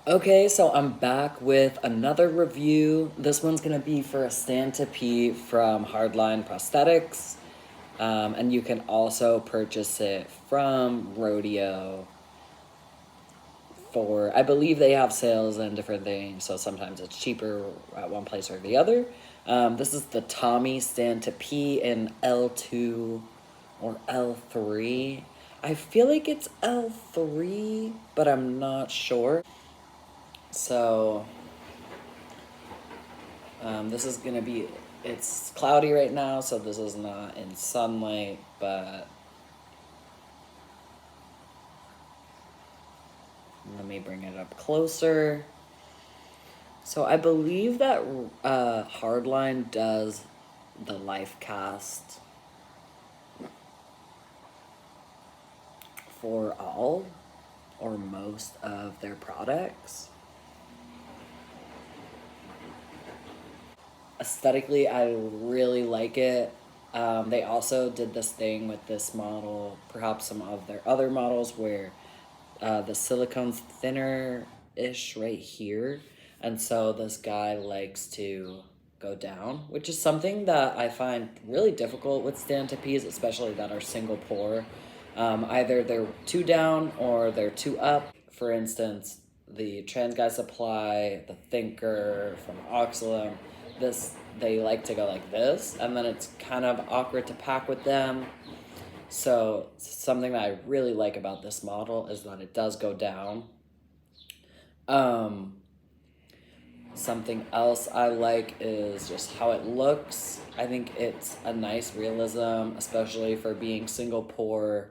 Okay, so I'm back with another review. This one's gonna be for a STP from Hardline Prosthetics. And you can also purchase it from Rodeo for, I believe they have sales and different things, so sometimes it's cheaper at one place or the other. This is the Tommy STP in L2 or L3. I feel like it's L3, but I'm not sure. So this is gonna be, it's cloudy right now, so this is not in sunlight, but let me bring it up closer. So I believe that Hardline does the life cast for all or most of their products. Aesthetically, I really like it. They also did this thing with this model, perhaps some of their other models, where the silicone's thinner-ish right here. And so this guy likes to go down, which is something that I find really difficult with STPs, especially that are single pore. Either they're too down or they're too up. For instance, the Trans Supply, the Thinker from Oxalum, they like to go like this, and then it's kind of awkward to pack with them. So something that I really like about this model is that it does go down. Something else I like is just how it looks. I think it's a nice realism, especially for being single pore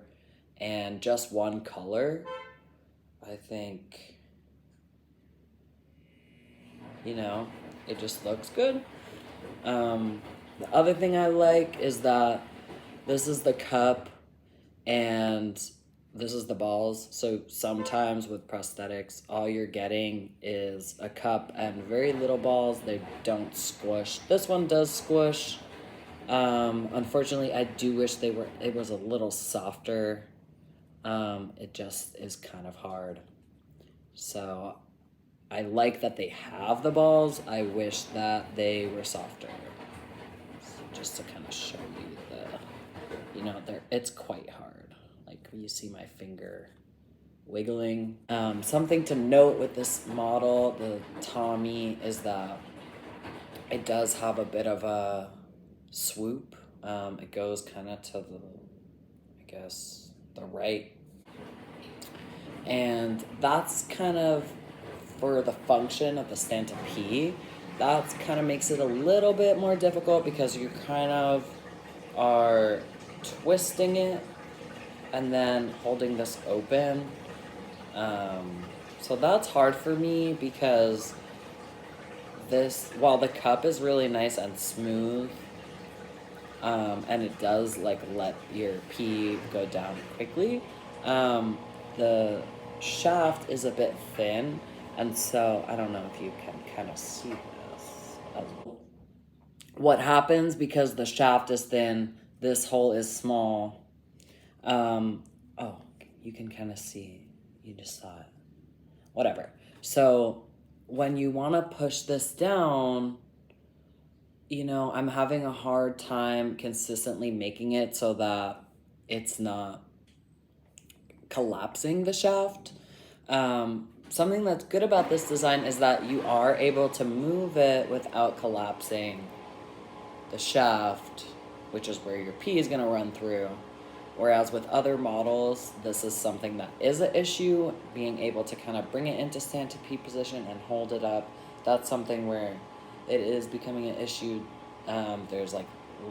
and just one color. I think, it just looks good. The other thing I like is that this is the cup and this is the balls. So sometimes with prosthetics, all you're getting is a cup and very little balls. They don't squish. This one does squish. Unfortunately, I do wish it was a little softer. It just is kind of hard. So I like that they have the balls. I wish that they were softer. So just to kind of show you it's quite hard. Like you see my finger wiggling. Something to note with this model, the Tommy, is that it does have a bit of a swoop. It goes kind of to the right. And that's kind of for the function of the STP. That kind of makes it a little bit more difficult because you kind of are twisting it and then holding this open. So that's hard for me because while the cup is really nice and smooth, and it does let your pee go down quickly, the shaft is a bit thin, and so I don't know if you can kind of see this. What happens because the shaft is thin, this hole is small. Oh, you can kind of see. You just saw it. Whatever. So when you want to push this down, I'm having a hard time consistently making it so that it's not collapsing the shaft. Something that's good about this design is that you are able to move it without collapsing the shaft, which is where your pee is going to run through. Whereas with other models, this is something that is an issue, being able to kind of bring it into stand-to-pee position and hold it up. That's something where it is becoming an issue. There's a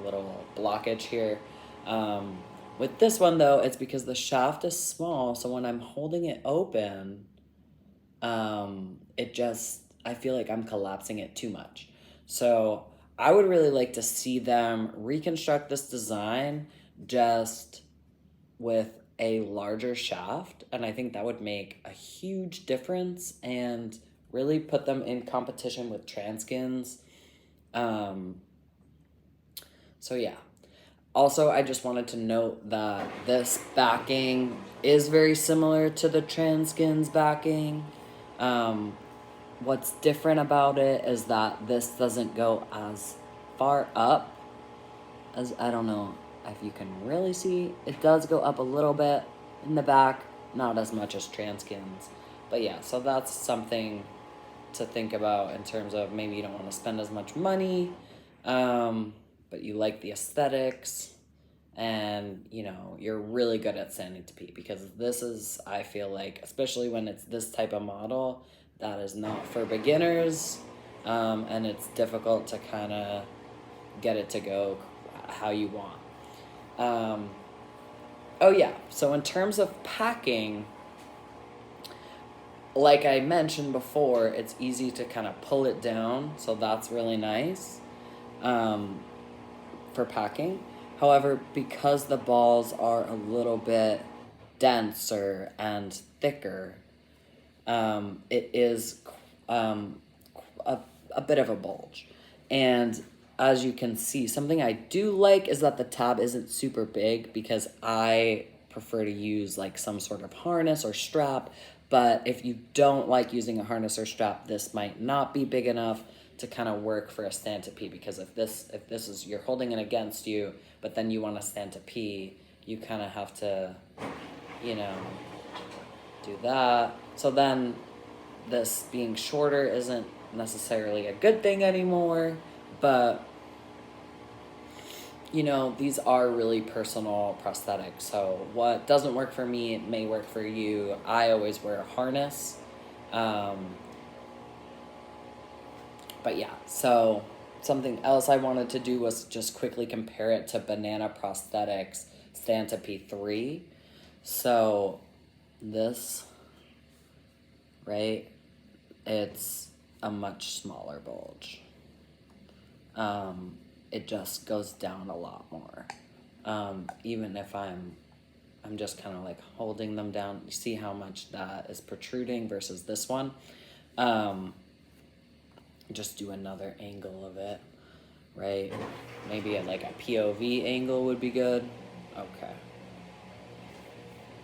little blockage here. With this one, though, it's because the shaft is small, so when I'm holding it open, I feel like I'm collapsing it too much. So I would really like to see them reconstruct this design just with a larger shaft, and I think that would make a huge difference and really put them in competition with Transkins. So yeah. Also, I just wanted to note that this backing is very similar to the Transkins backing. What's different about it is that this doesn't go as far up as, I don't know if you can really see, it does go up a little bit in the back, not as much as Transkins. But yeah, so that's something to think about in terms of maybe you don't want to spend as much money, but you like the aesthetics, and you know you're really good at STP, because this is, I feel like, especially when it's this type of model, that is not for beginners, and it's difficult to kind of get it to go how you want. Oh yeah, so in terms of packing, like I mentioned before, it's easy to kind of pull it down, so that's really nice for packing. However, because the balls are a little bit denser and thicker, it is a bit of a bulge. And as you can see, something I do like is that the tab isn't super big, because I prefer to use like some sort of harness or strap. But if you don't like using a harness or strap, this might not be big enough to kind of work for a STP, because if this is, you're holding it against you, but then you want a STP, you kind of have to, you know, do that. So then this being shorter isn't necessarily a good thing anymore, but you know, these are really personal prosthetics. So what doesn't work for me, it may work for you. I always wear a harness. But yeah, so something else I wanted to do was just quickly compare it to Banana Prosthetics STP3. So this, right, it's a much smaller bulge. It just goes down a lot more. Even if I'm just kind of like holding them down, you see how much that is protruding versus this one. Just do another angle of it, right? Maybe at like a POV angle would be good. Okay.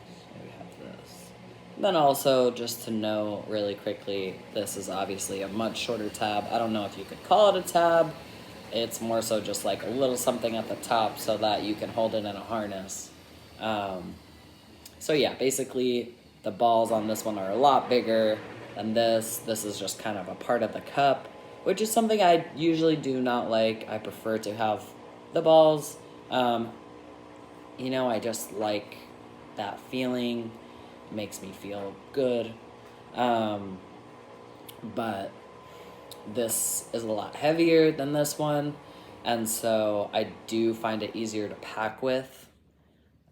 So we have this. And then also, just to know really quickly, this is obviously a much shorter tab. I don't know if you could call it a tab. It's more so just like a little something at the top so that you can hold it in a harness. So yeah, basically the balls on this one are a lot bigger than this. This is just kind of a part of the cup, which is something I usually do not like. I prefer to have the balls. You know, I just like that feeling. It makes me feel good. But this is a lot heavier than this one, and so I do find it easier to pack with,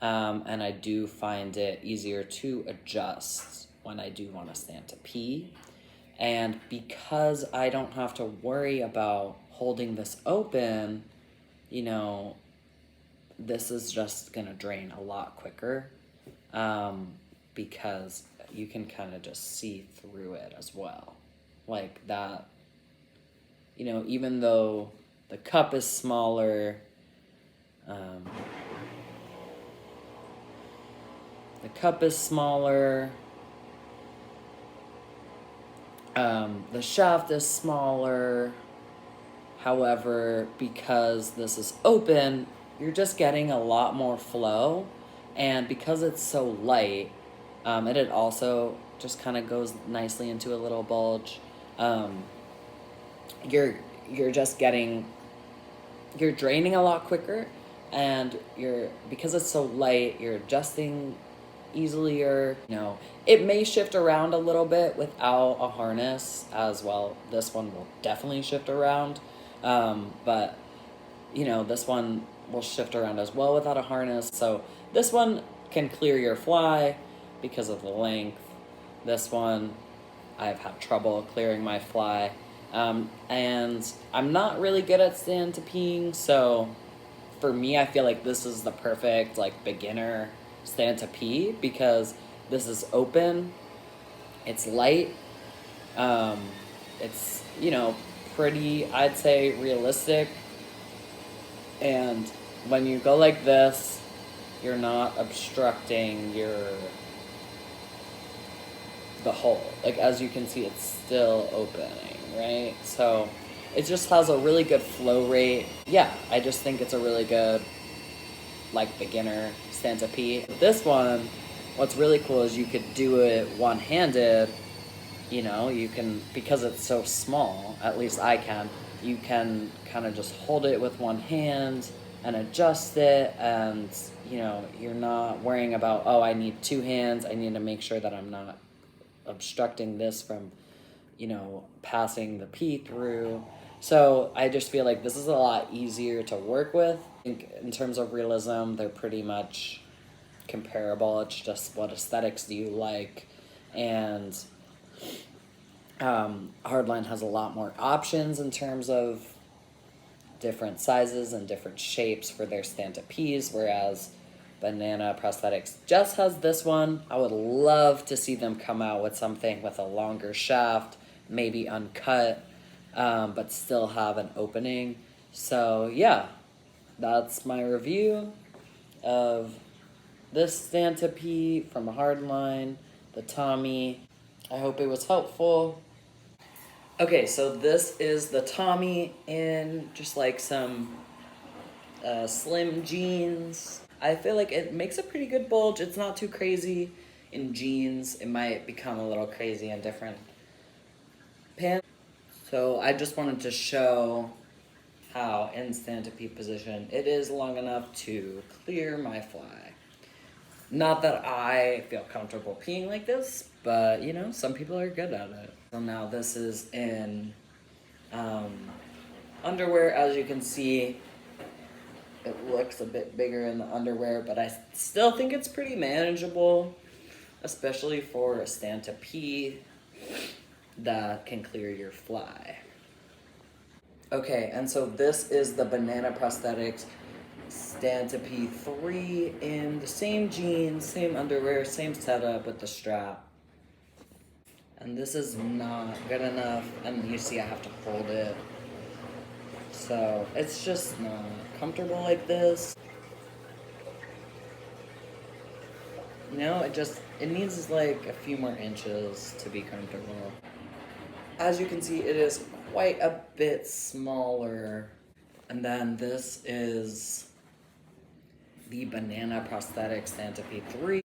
and I do find it easier to adjust when I do want to stand to pee. And because I don't have to worry about holding this open, you know, this is just gonna drain a lot quicker, because you can kind of just see through it as well, like that. You know, even though the cup is smaller, the shaft is smaller. However, because this is open, you're just getting a lot more flow. And because it's so light, it also just kind of goes nicely into a little bulge. You're just getting, you're draining a lot quicker, and because it's so light, you're adjusting easier. You know, it may shift around a little bit without a harness as well. This one will definitely shift around, but you know, this one will shift around as well without a harness. So this one can clear your fly because of the length. This one, I've had trouble clearing my fly. And I'm not really good at stand to peeing, so for me, I feel like this is the perfect like beginner stand to pee, because this is open, it's light, it's, you know, pretty, I'd say, realistic. And when you go like this, you're not obstructing your the hole. Like, as you can see, it's still opening, right? So it just has a really good flow rate. Yeah, I just think it's a really good, like, beginner STP. This one, what's really cool is you could do it one-handed. You know, you can, because it's so small, at least I can, you can kind of just hold it with one hand and adjust it, and, you know, you're not worrying about, oh, I need two hands, I need to make sure that I'm not obstructing this from, you know, passing the pee through. So I just feel like this is a lot easier to work with. I think in terms of realism, they're pretty much comparable. It's just what aesthetics do you like, and Hardline has a lot more options in terms of different sizes and different shapes for their STPs, whereas Banana Prosthetics just has this one. I would love to see them come out with something with a longer shaft, maybe uncut, but still have an opening. So yeah, that's my review of this STP from Hardline, the Tommy. I hope it was helpful. Okay, so this is the Tommy in just like some slim jeans. I feel like it makes a pretty good bulge. It's not too crazy in jeans. It might become a little crazy in different pants. So I just wanted to show how in STP position it is long enough to clear my fly. Not that I feel comfortable peeing like this, but you know, some people are good at it. So now this is in underwear. As you can see, it looks a bit bigger in the underwear, but I still think it's pretty manageable, especially for a STP that can clear your fly. Okay, and so this is the Banana Prosthetics STP3 in the same jeans, same underwear, same setup with the strap. And this is not good enough, and you see I have to hold it. So it's just not comfortable like this. You know, it needs like a few more inches to be comfortable. As you can see, it is quite a bit smaller. And then this is the Banana Prosthetics STP3.